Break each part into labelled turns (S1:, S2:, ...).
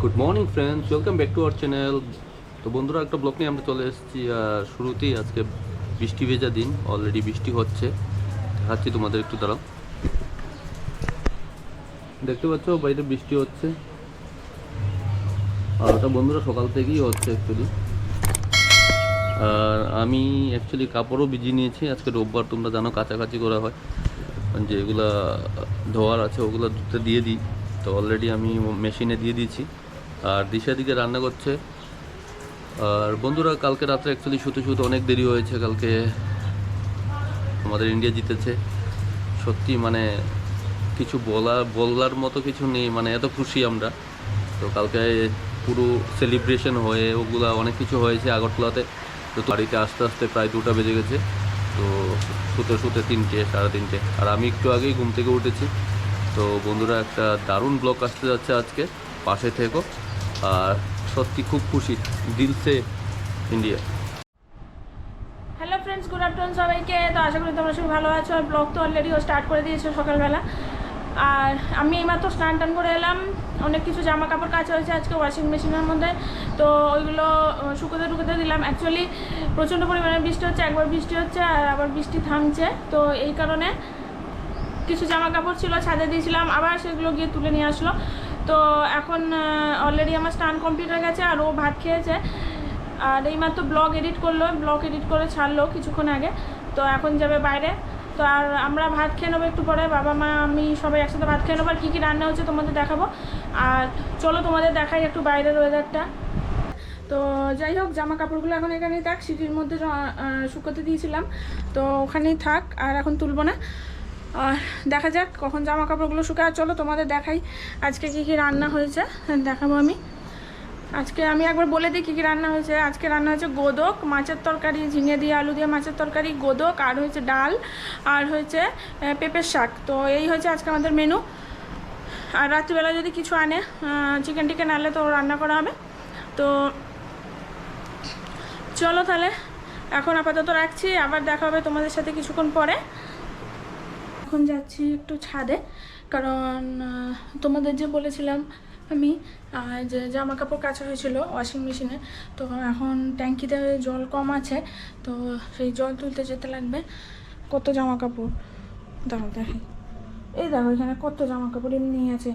S1: Good morning friends, welcome back to our channel. তো বন্ধুরা, একটা ব্লগ নিয়ে আমরা চলে এসেছি। আর শুরুতেই আজকে বৃষ্টি ভেজা দিন, অলরেডি বৃষ্টি হচ্ছে। দেখাচ্ছি তোমাদের, একটু দাঁড়াও। দেখতে পাচ্ছ বাইরে বৃষ্টি হচ্ছে, আর ওটা বন্ধুরা সকাল থেকেই হচ্ছে অ্যাকচুয়ালি। আর আমি অ্যাকচুয়ালি কাপড়ও ভিজিয়ে নিয়েছি। আজকে রোববার, তোমরা জানো কাচাকাচি করা হয়, যেগুলা ধোয়ার আছে ওগুলো ধুতে দিয়ে দিই। তো অলরেডি আমি মেশিনে দিয়ে দিয়েছি। আর দিশা দিকে রান্না করছে। আর বন্ধুরা, কালকে রাত্রে অ্যাকচুয়ালি শুতে শুতে অনেক দেরি হয়েছে। কালকে আমাদের ইন্ডিয়া জিতেছে। সত্যি মানে কিছু বলার মতো কিছু নেই, মানে এত খুশি আমরা। তো কালকে পুরো সেলিব্রেশন হয়ে ওগুলা অনেক কিছু হয়েছে আগরতলাতে। তো বাড়িতে আস্তে আস্তে প্রায় 2টা বেজে গেছে। তো শুতে শুতে 3টে, সাড়ে 3টে। আর আমি একটু আগেই ঘুম থেকে উঠেছি। তো বন্ধুরা, একটা দারুণ ব্লগ আসতে যাচ্ছে আজকে, পাশে থেকো। আর সত্যি খুব খুশি, Dil Se India.
S2: Hello friends, good afternoon সবাইকে। তো আশা করি তোমরা সবাই ভালো আছো। আর ব্লগ তো অলরেডি স্টার্ট করে দিয়েছো সকালবেলা। আর আমি এইমাত্র স্নান টান করে এলাম। অনেক কিছু জামা কাপড় কাচা হয়েছে আজকে ওয়াশিং মেশিনের মধ্যে। তো ওইগুলো শুকোতে দিলাম। অ্যাকচুয়ালি প্রচণ্ড পরিমাণে বৃষ্টি হচ্ছে, একবার বৃষ্টি হচ্ছে আর আবার বৃষ্টি থামছে। তো এই কারণে কিছু জামা কাপড় ছিল ছাদে দিয়েছিলাম, আবার সেগুলো গিয়ে তুলে নিয়ে আসলো। তো এখন অলরেডি আমার স্নান কমপ্লিট হয়ে গেছে আর ও ভাত খেয়েছে। আর এইমাত্র ব্লগ এডিট করে ছাড়লো কিছুক্ষণ আগে। তো এখন যাবে বাইরে। তো আর আমরা ভাত খেয়ে নেবো একটু পরে, বাবা মা আমি সবাই একসাথে ভাত খেয়ে নেবো। আর কী কী রান্না হচ্ছে তোমাদের দেখাবো। আর চলো তোমাদের দেখাই একটু বাইরের ওয়েদারটা। তো যাই হোক, জামা কাপড়গুলো এখন এখানেই থাক, সিটির মধ্যে শুকোতে দিয়েছিলাম। তো ওখানেই থাক, আর এখন তুলবো না। আর দেখা যাক কখন জামা কাপড়গুলো শুকায়। চলো তোমাদের দেখাই আজকে কী কী রান্না হয়েছে, দেখাবো আমি। আজকে আমি একবার বলে দিই কী কী রান্না হয়েছে। আজকে রান্না হয়েছে গোদক, মাছের তরকারি, ঝিঙে দিয়ে আলু দিয়ে মাছের তরকারি, গোদক, আর হয়েছে ডাল, আর হয়েছে পেঁপের শাক। তো এই হয়েছে আজকে আমাদের মেনু। আর রাত্রিবেলা যদি কিছু আনে, চিকেন টিকেন আনলে তো রান্না করা হবে। তো চলো তাহলে এখন আপাতত রাখছি, আবার দেখা হবে তোমাদের সাথে কিছুক্ষণ পরে। এখন যাচ্ছি একটু ছাদে, কারণ তোমাদের যে বলেছিলাম আমি যে জামা কাপড় কাচা হয়েছিল ওয়াশিং মেশিনে, তো এখন ট্যাঙ্কিতে জল কম আছে। তো সেই জল তুলতে যেতে লাগবে। কত জামা কাপড় দাও দেখি, এই দেখো এখানে কত জামা কাপড় এমনি আছে।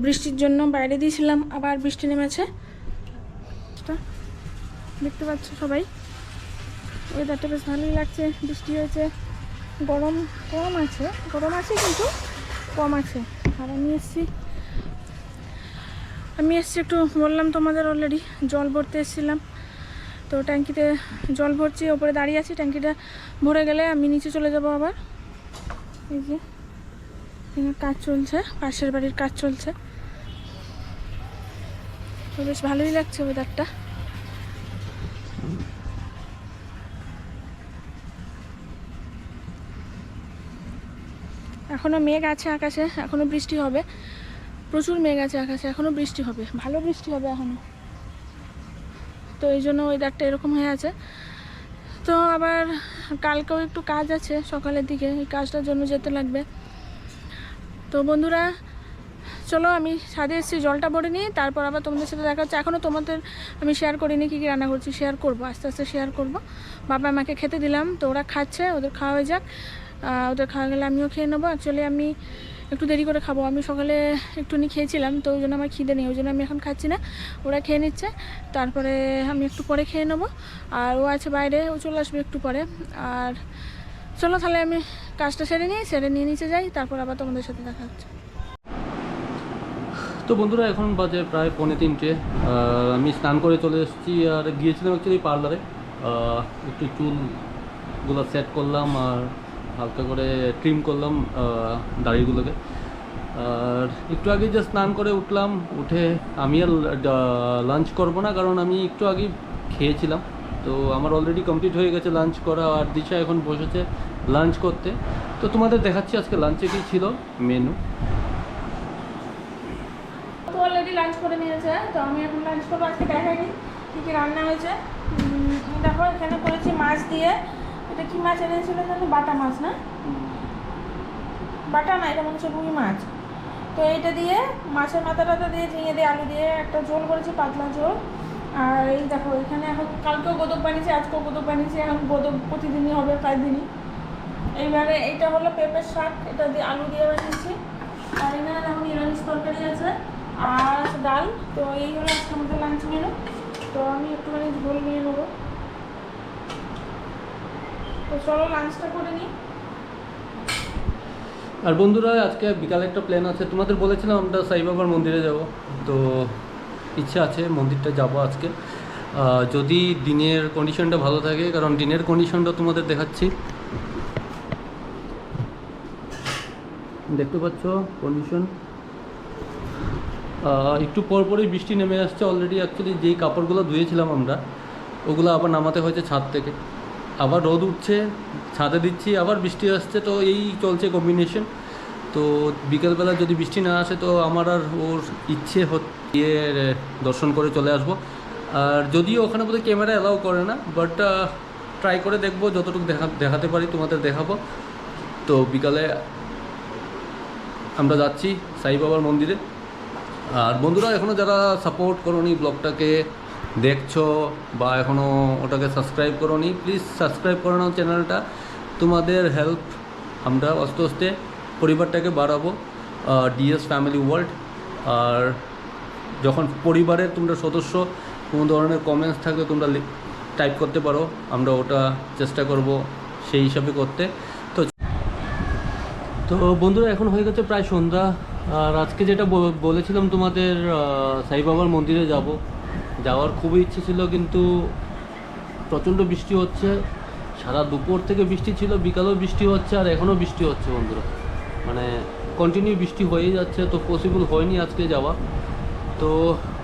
S2: বৃষ্টির জন্য বাইরে দিয়েছিলাম, আবার বৃষ্টি নেমেছে। তো দেখতে পাচ্ছ সবাই, ওয়েদারটা বেশ ভালোই লাগছে। বৃষ্টি হয়েছে, গরম গরম আছে কিন্তু কম আছে। আর আমি এসছি একটু, বললাম তোমাদের অলরেডি, জল ভরতে এসেছিলাম। তো ট্যাঙ্কিতে জল ভরছি, ওপরে দাঁড়িয়ে আছি। ট্যাঙ্কিটা ভরে গেলে আমি নিচে চলে যাব আবার। এই যে এখানে কাজ চলছে, পাশের বাড়ির কাজ চলছে। তো বেশ ভালোই লাগছে ওয়েদারটা। এখনও মেঘ আছে আকাশে, এখনও বৃষ্টি হবে। প্রচুর মেঘ আছে আকাশে, এখনও বৃষ্টি হবে, ভালো বৃষ্টি হবে এখনও। তো এই জন্য ওয়েদারটা এরকম হয়ে আছে। তো আবার কালকেও একটু কাজ আছে সকালের দিকে, এই কাজটার জন্য যেতে লাগবে। তো বন্ধুরা চলো, আমি ছাদে এসেছি, জলটা ভরে নিই, তারপর আবার তোমাদের সাথে দেখা হচ্ছে। এখনও তোমাদের আমি শেয়ার করিনি কী কী রান্না করছি, শেয়ার করবো, আস্তে আস্তে শেয়ার করবো। বাবা আমাকে খেতে দিলাম, তো ওরা খাচ্ছে, ওদের খাওয়া হয়ে যাক। ওদের খাওয়া গেলে আমিও খেয়ে নেবো। অ্যাকচুয়ালি আমি একটু দেরি করে খাবো, আমি সকালে একটুখানি খেয়েছিলাম, তো ওই জন্য আমার খিদে নেই, ওই জন্য আমি এখন খাচ্ছি না। ওরা খেয়ে নিচ্ছে, তারপরে আমি একটু পরে খেয়ে নেবো। আর ও আছে বাইরে, ও চলে আসবে একটু পরে। আর চলো তাহলে আমি কাজটা সেরে নিয়ে নিচে যাই, তারপর আবার তোমাদের সাথে দেখা হচ্ছে।
S1: তো বন্ধুরা, এখন বাজে প্রায় 2:45। আমি স্নান করে চলে এসেছি। আর গিয়েছিলাম অ্যাকচুয়ালি পার্লারে, একটু চুলগুলো সেট করলাম আর হালকা করে ট্রিম করলাম দাড়িগুলোকে। আর একটু আগে যে স্নান করে উঠলাম, উঠে আমি আর লাঞ্চ করবো না, কারণ আমি একটু আগে খেয়েছিলাম। তো আমার অলরেডি কমপ্লিট হয়ে গেছে লাঞ্চ করা। আর দিশা এখন বসেছে লাঞ্চ করতে। তো তোমাদের দেখাচ্ছি আজকে লাঞ্চে কী ছিল মেনু।
S2: তো অলরেডি লাঞ্চ করে নিয়েছে, তো আমি এখন লাঞ্চ করবো। আজকে দেখাইনি কী কী রান্না হয়েছে। দেখো এখানে করেছি মাছ দিয়ে, এটা কী মাছ এনেছিল জানো? বাটা মাছ না, বাটা না, এটা মনে হচ্ছে রুই মাছ। তো এইটা দিয়ে মাছের মাথাটা দিয়ে ঝিঙে দিয়ে আলু দিয়ে একটা ঝোল করেছি, পাতলা ঝোল। আর এই দেখো এখানে এখন কালকেও গোদক বানিয়েছি, আজকেও গোদক বানিয়েছি, এখন গোদক প্রতিদিনই হবে, প্রায় দিনই। এইবারে এইটা হলো পেঁপের শাক, এটা দিয়ে আলু দিয়ে বানিয়েছি। আর এখানে এখন নিরামিষ তরকারি আছে আর ডাল। তো এই হলো আজকে আমাদের লাঞ্চ মেনু। তো আমি একটুখানি ঝোল নিয়ে নেবো। তো চলো লাঞ্চটা করে নিই।
S1: আর বন্ধুরা আজকে বিকালে একটা প্ল্যান আছে, তোমাদের বলেছিলাম আমরা সাই বাবার মন্দিরে যাব, তো ইচ্ছা আছে মন্দিরটা যাব আজকে, যদি দিনের কন্ডিশনটা ভালো থাকে, কারণ দিনের কন্ডিশনটা তোমাদের দেখাচ্ছি, দেখতে পাচ্ছ কন্ডিশন। একটু পরপরই বৃষ্টি নেমে আসছে অলরেডি। অ্যাকচুয়ালি যেই কাপড়গুলো ধুয়েছিলাম আমরা, ওগুলো আবার নামাতে হয়েছে ছাদ থেকে, আবার রোদ উঠছে, ছাদে দিচ্ছি, আবার বৃষ্টি আসছে, তো এই চলছে কম্বিনেশন। তো বিকেলবেলা যদি বৃষ্টি না আসে তো আমার আর ওর ইচ্ছে গিয়ে দর্শন করে চলে আসবো। আর যদিও ওখানে বোধহয় ক্যামেরা অ্যালাউ করে না, বাট ট্রাই করে দেখবো, যতটুকু দেখাতে পারি তোমাদের দেখাবো। তো বিকালে আমরা যাচ্ছি সাই বাবার মন্দিরে। আর বন্ধুরা এখনও যারা সাপোর্ট করোনি ব্লগটাকে, দেখছো বা এখনও ওটাকে সাবস্ক্রাইব করোনি, প্লিজ সাবস্ক্রাইব করে নাও চ্যানেলটা। তোমাদের হেল্প আমরা আস্তে আস্তে পরিবারটাকে বাড়াবো, ডিএস ফ্যামিলি ওয়ার্ল্ড। আর যখন পরিবারের তোমরা সদস্য কোনো ধরনের কমেন্টস থাকলে তোমরা টাইপ করতে পারো, আমরা ওটা চেষ্টা করব সেই হিসাবে করতে। তো বন্ধুরা এখন হয়ে গেছে প্রায় সন্ধ্যা। আর আজকে যেটা বলেছিলাম তোমাদের, সাই বাবার মন্দিরে যাওয়ার খুবই ইচ্ছে ছিল, কিন্তু প্রচণ্ড বৃষ্টি হচ্ছে। সারা দুপুর থেকে বৃষ্টি ছিল, বিকালেও বৃষ্টি হচ্ছে, আর এখনও বৃষ্টি হচ্ছে বন্ধুরা, মানে কন্টিনিউ বৃষ্টি হয়েই যাচ্ছে। তো পসিবল হয়নি আজকে যাওয়া। তো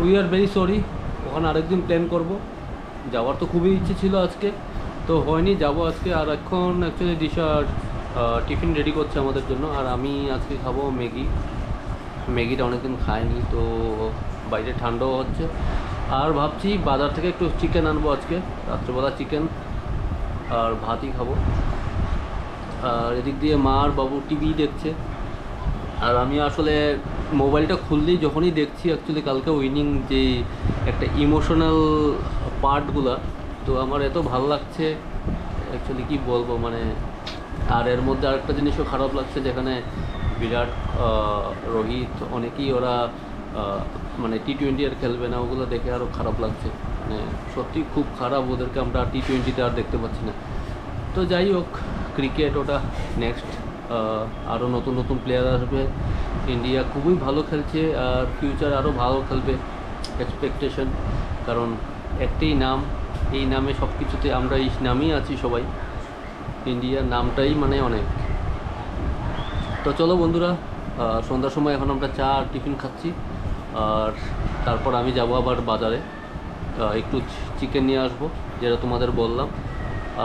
S1: উই আর ভেরি সরি, ওখানে আরেকদিন প্ল্যান করব। যাওয়ার তো খুবই ইচ্ছে ছিল আজকে, তো হয়নি, যাব আজকে। আর এখন অ্যাকচুয়ালি দিশা টিফিন রেডি করছে আমাদের জন্য, আর আমি আজকে খাবো ম্যাগিটা অনেকদিন খাইনি, তো বাইরে ঠান্ডাও হচ্ছে। আর ভাবছি বাজার থেকে একটু চিকেন আনবো আজকে, রাত্রেবেলা চিকেন আর ভাতই খাবো। আর এদিক দিয়ে মা আর বাবু টিভি দেখছে, আর আমি আসলে মোবাইলটা খুললেই যখনই দেখছি অ্যাকচুয়ালি কালকে উইনিং যে একটা ইমোশনাল পার্টগুলো, তো আমার এত ভালো লাগছে অ্যাকচুয়ালি কি বলবো মানে। আর এর মধ্যে আরেকটা জিনিসও খারাপ লাগছে, যেখানে বিরাট, রোহিত, অনেকেই ওরা মানে টি-20 আর খেলবে না, ওগুলো দেখে আরও খারাপ লাগছে। মানে সত্যি খুব খারাপ, ওদেরকে আমরা টি-20তে আর দেখতে পাচ্ছি না। তো যাই হোক, ক্রিকেট ওটা নেক্সট, আরও নতুন নতুন প্লেয়ার আসবে। ইন্ডিয়া খুবই ভালো খেলছে, আর ফিউচার আরও ভালো খেলবে এক্সপেকটেশন, কারণ একটাই নাম, এই নামে সব কিছুতে আমরা এই নামেই আছি সবাই। ইন্ডিয়ার নামটাই মানে অনেক। তো চলো বন্ধুরা, সন্ধ্যার সময় এখন আমরা চা আর টিফিন খাচ্ছি, আর তারপর আমি যাব আবার বাজারে, একটু চিকেন নিয়ে আসবো যেটা তোমাদের বললাম।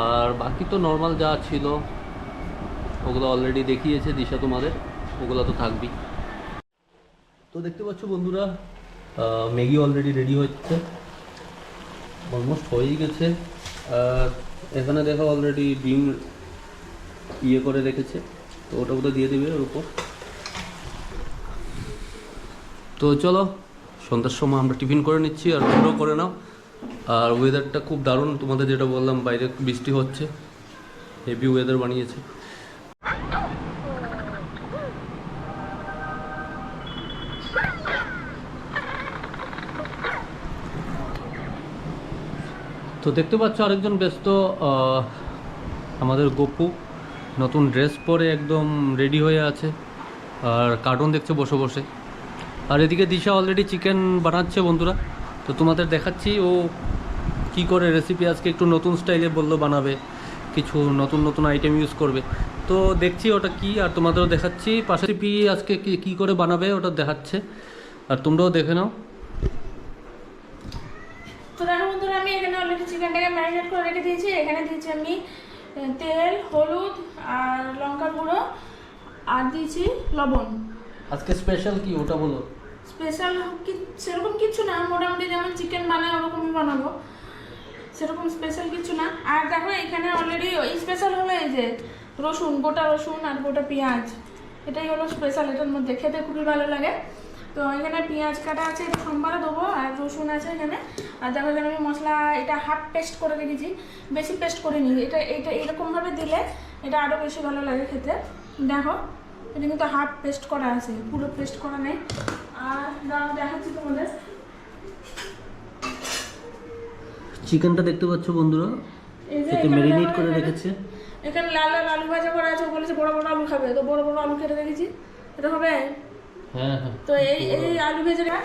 S1: আর বাকি তো নর্মাল যা ছিল ওগুলো অলরেডি দেখিয়েছে দিশা তোমাদের, ওগুলো তো থাকবেই। তো দেখতে পাচ্ছ বন্ধুরা, ম্যাগি অলরেডি রেডি হচ্ছে, অলমোস্ট হয়েই গেছে। আর এখানে দেখো অলরেডি ডিম ইয়ে করে রেখেছে, তো ওটা ওটা দিয়ে দেবে ওর উপর। তো চলো সন্ধ্যার সময় আমরা টিফিন করে নিচ্ছি, আর তোমরাও করে নাও। আর ওয়েদারটা খুব দারুণ, তোমাদের যেটা বললাম বাইরে বৃষ্টি হচ্ছে, হেভি ওয়েদার বানিয়েছে। তো দেখতে পাচ্ছ আরেকজন ব্যস্ত, আমাদের গপু নতুন ড্রেস পরে একদম রেডি হয়ে আছে, আর কার্টুন দেখছে বসে বসে। আর এদিকে দিশা অলরেডি চিকেন বানাচ্ছে বন্ধুরা, তো তোমাদের দেখাচ্ছি ও কি করে রেসিপি আজকে একটু নতুন স্টাইলে বললো বানাবে, কিছু নতুন নতুন আইটেম ইউজ করবে। তো দেখছি ওটা কি, আর তোমাদেরও দেখাচ্ছি পাশে রেসিপি আজকে কি করে বানাবে ওটা দেখাচ্ছে, আর তোমরাও দেখে নাও।
S2: তো দেখো বন্ধুরা, আমি এখানে অলরেডি চিকেনটাকে ম্যারিনেট করে রেখে দিয়েছি। এখানে দিয়েছি আমি তেল, হলুদ আর লঙ্কার গুঁড়ো, আর দিয়েছি লবণ।
S1: আজকে স্পেশাল কি ওটা বলো।
S2: স্পেশাল সেরকম কিছু না, মোটামুটি যেমন চিকেন বানায় ওরকমই বানাবো, সেরকম স্পেশাল কিছু না। আর দেখো এখানে অলরেডি ওই স্পেশাল হলো এই যে রসুন, গোটা রসুন আর গোটা পেঁয়াজ, এটাই হলো স্পেশাল, এটার মধ্যে খেতে খুবই ভালো লাগে। তো এখানে পেঁয়াজ কাটা আছে, এটা সোমবারে দেবো, আর রসুন আছে এখানে। আর দেখো এখানে আমি মশলা এটা হাফ পেস্ট করে রেখেছি, বেশি পেস্ট করিনি। এটা এরকমভাবে দিলে এটা আরও বেশি ভালো লাগে খেতে। দেখো এটা কিন্তু হাফ পেস্ট করা আছে, পুরো পেস্ট করা নেই। আর দাঁড়াও দেখাচ্ছি তোমাদের।
S1: চিকেনটা দেখতে পাচ্ছ বন্ধুরা,
S2: এই যে
S1: এতে ম্যারিনেট করে রেখেছে।
S2: এখানে লাল লাল আলু ভাজা করা আছে, ও বলেছে বড় বড় আলু খাবে, তো বড় বড় আলু কেটে রেখেছি। এটা হবে।
S1: হ্যাঁ হ্যাঁ।
S2: তো এই আলু ভেজেটা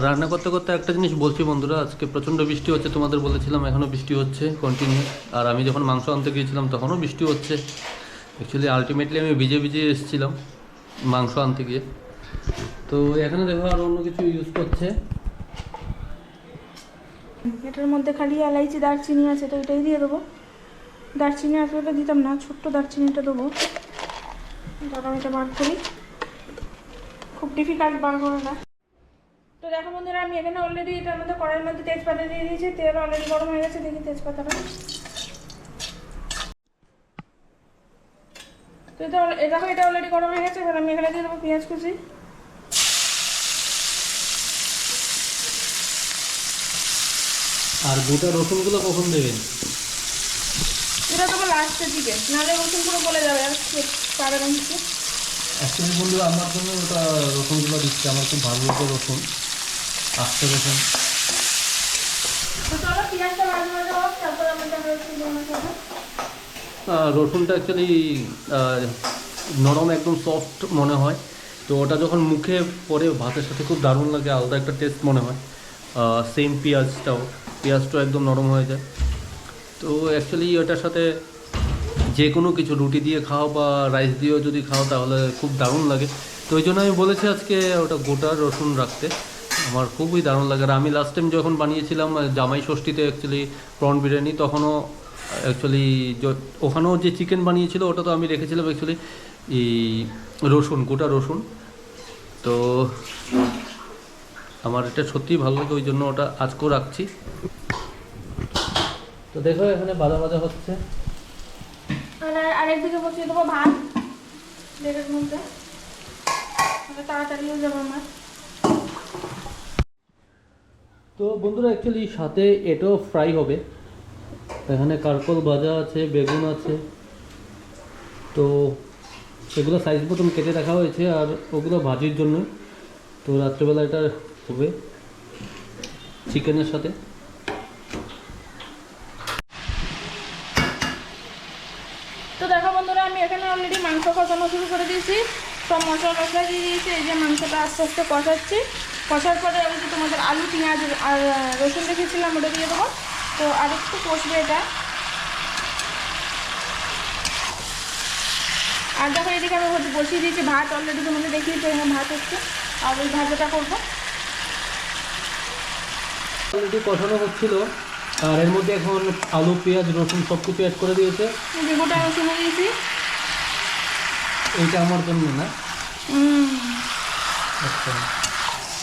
S1: রান্না করতে করতে একটা জিনিস বলছি বন্ধুরা, আজকে প্রচণ্ড বৃষ্টি হচ্ছে, তোমাদের বলেছিলাম এখনও বৃষ্টি হচ্ছে কন্টিনিউ। আর আমি যখন মাংস আনতে গিয়েছিলাম তখনও বৃষ্টি হচ্ছে। অ্যাকচুয়ালি আলটিমেটলি আমি ভিজে ভিজে এসেছিলাম মাংস আনতে গিয়ে। তো এখানে দেখো আর অন্য কিছু ইউজ করছে।
S2: এটার মধ্যে খালি এলাইচি দারচিনি আছে, তো এটাই দিয়ে দেবো। দারচিনি আসলে দিতাম না, ছোট্ট দারচিনিটা দেবো। দাঁড়াও এটা বার করি, খুব ডিফিকাল্ট বার করাটা। তো দেখো বন্ধুরা, আমি এখানে অলরেডি এটার মধ্যে কড়াইয়ের মধ্যে তেজপাতা দিয়ে দিয়েছি, তেল অলরেডি গরম হয়ে গেছে। দেখি তেজপাতাটা, তো দেখো এটা অলরেডি গরম হয়ে গেছে। এবার আমি এখানে দিয়ে দেবো পেঁয়াজ কুচি।
S1: আর গোটা রসুনগুলো কখন দেবেন?
S2: এটা দেবো লাস্টের দিকে, নাহলে রসুন পুরো গলে যাবে আর পাবে না কিছু।
S1: অ্যাকচুয়ালি বন্ধু আমার জন্য ওটা রসুনগুলো দিচ্ছে, আমার খুব ভালো লাগে রসুন, আস্তে রসুন।
S2: তো চলো পেঁয়াজটা মাঝে মাঝে হোক, তারপরে আমরা দেখা
S1: রসুনটা অ্যাকচুয়ালি নরম, একদম সফট মনে হয়। তো ওটা যখন মুখে পরে ভাতের সাথে খুব দারুণ লাগে, আলাদা একটা টেস্ট মনে হয়। সেম পেঁয়াজটাও একদম নরম হয়ে যায়। তো অ্যাকচুয়ালি ওটার সাথে যে কোনো কিছু রুটি দিয়ে খাও বা রাইস দিয়েও যদি খাও তাহলে খুব দারুণ লাগে। তো ওই জন্য আমি বলেছি আজকে ওটা গোটা রসুন রাখতে, আমার খুবই দারুণ লাগে। আর আমি লাস্ট টাইম যখন বানিয়েছিলাম জামাই ষষ্ঠীতে অ্যাকচুয়ালি প্রন বিরিয়ানি, তখনও অ্যাকচুয়ালি ওখানেও যে চিকেন বানিয়েছিল ওটা তো আমি রেখেছিলাম অ্যাকচুয়ালি এই রসুন, গোটা রসুন। তো আমার এটা সত্যিই ভালো লাগে, ওই জন্য ওটা আজকেও রাখছি। তো দেখো এখানে ভাজা ভাজা হচ্ছে।
S2: আর একদিকে বসিয়ে দেবো ভাত প্লেটের মধ্যে, তাড়াতাড়ি হয়ে যাবো আমার।
S1: তো বন্ধুরা অ্যাকচুয়ালি সাথে এটাও ফ্রাই হবে। এখানে কারকল ভাজা আছে, বেগুন আছে, তো সেগুলো সাইজ মতন কেটে রাখা হয়েছে আর ওগুলো ভাজির জন্য। তো রাত্রেবেলা এটা হবে চিকেনের সাথে।
S2: তো দেখো বন্ধুরা, আমি এখানে অলরেডি মাংস কষানো শুরু করে দিয়েছি, সব মশলা দিয়ে দিয়েছি। এই যে মাংসটা আস্তে আস্তে কষাচ্ছি, কষার পরে ওই যে তোমাদের আলু পেঁয়াজ আর রসুন রেখেছিলাম ওটা দিয়ে দেবো। তো আর একটু কষবে এটা। আর দেখো এদিকে আমি বসিয়ে দিয়েছি ভাত, অলরেডি তোমাদের দেখিয়েছি এখানে ভাত হচ্ছে, আর ওই ভাজাটা করবো।
S1: অলরেডি কষানো হচ্ছিল আর এর মধ্যে এখন আলু পেঁয়াজ রসুন সব কিছু অ্যাড করে দিয়েছে।
S2: যে গোটা রসুন দিয়েছি,
S1: এইটা আমার জন্য না। আচ্ছা,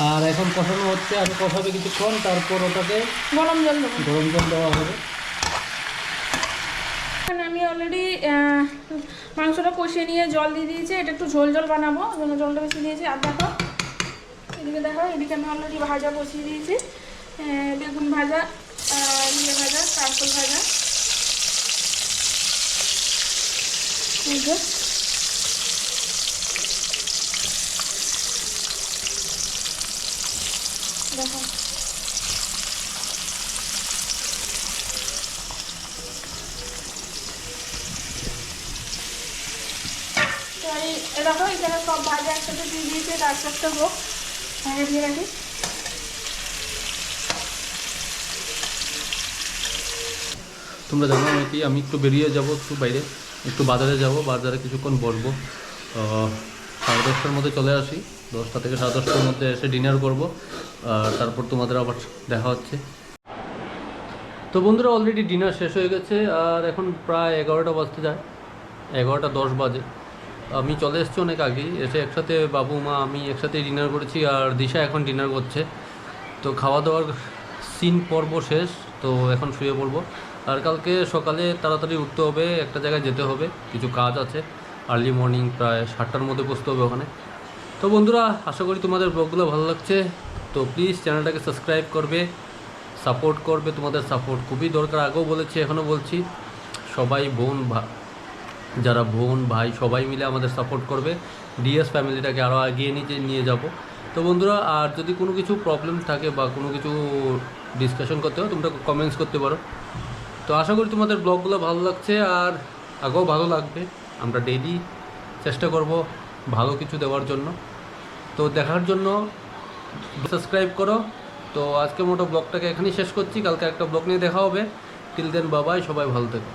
S1: আর এখন কষানো হচ্ছে, আর কষাবে কিছুক্ষণ, তারপর ওটাকে
S2: গরম জল দেবো,
S1: গরম জল দেওয়া হবে।
S2: আমি অলরেডি মাংসটা কষিয়ে নিয়ে জল দিয়ে দিয়েছি, এটা একটু ঝোল ঝোল বানাবো, ওই জন্য জলটা বেশি দিয়েছি। আর দেখো এদিকে আমি অলরেডি ভাজা বসিয়ে দিয়েছি, বেগুন ভাজা, ইয়ে ভাজা, কারকল ভাজা। দেখো দেখো এখানে সব ভাজা একসাথে দিয়ে দিয়েছে, আস্তে আস্তে হোক, দিয়ে রাখি।
S1: তোমরা জানো নাকি আমি একটু বেরিয়ে যাব, একটু বাইরে, একটু বাজারে যাব, বাজারে কিছুক্ষণ বসবো। 10:30টার মধ্যে চলে আসি, 10টা থেকে 10:30টার মধ্যে এসে ডিনার করব, আর তারপর তোমাদের আবার দেখা হচ্ছে। তো বন্ধুরা অলরেডি ডিনার শেষ হয়ে গেছে আর এখন প্রায় 11টা বাজতে যায়, 11টা 10 বাজে।
S3: আমি চলে এসেছি অনেক আগেই, এসে একসাথে বাবু মা আমি একসাথে ডিনার করেছি, আর দিশা এখন ডিনার করছে। তো খাওয়া দাওয়ার সিন পর্ব শেষ, তো এখন শুয়ে পড়বো। আর কালকে সকালে তাড়াতাড়ি উঠতে হবে, একটা জায়গায় যেতে হবে, কিছু কাজ আছে। আর্লি মর্নিং প্রায় 7টার মধ্যে পৌঁছতে হবে ওখানে। তো বন্ধুরা, আশা করি তোমাদের ব্লগগুলো ভালো লাগছে। তো প্লিজ চ্যানেলটাকে সাবস্ক্রাইব করবে, সাপোর্ট করবে। তোমাদের সাপোর্ট খুবই দরকার, আগেও বলেছি এখনও বলছি। সবাই যারা বোন ভাই সবাই মিলে আমাদের সাপোর্ট করবে, ডিএস ফ্যামিলিটাকে আরও এগিয়ে নিয়ে যাব। তো বন্ধুরা, আর যদি কোনো কিছু প্রবলেম থাকে বা কোনো কিছু ডিসকাশন করতে হয়, তোমরা কমেন্টস করতে পারো। তো আশা করি তোমাদের ব্লগগুলো ভালো লাগছে, আর আগেও ভালো লাগবে। আমরা ডেইলি চেষ্টা করব ভালো কিছু দেওয়ার জন্য। তো দেখার জন্য সাবস্ক্রাইব করো। তো আজকে মোটো ব্লগটাকে এখানেই শেষ করছি, কালকে একটা ব্লগ নিয়ে দেখা হবে। টিল দেন বাবাই, সবাই ভালো থেকো।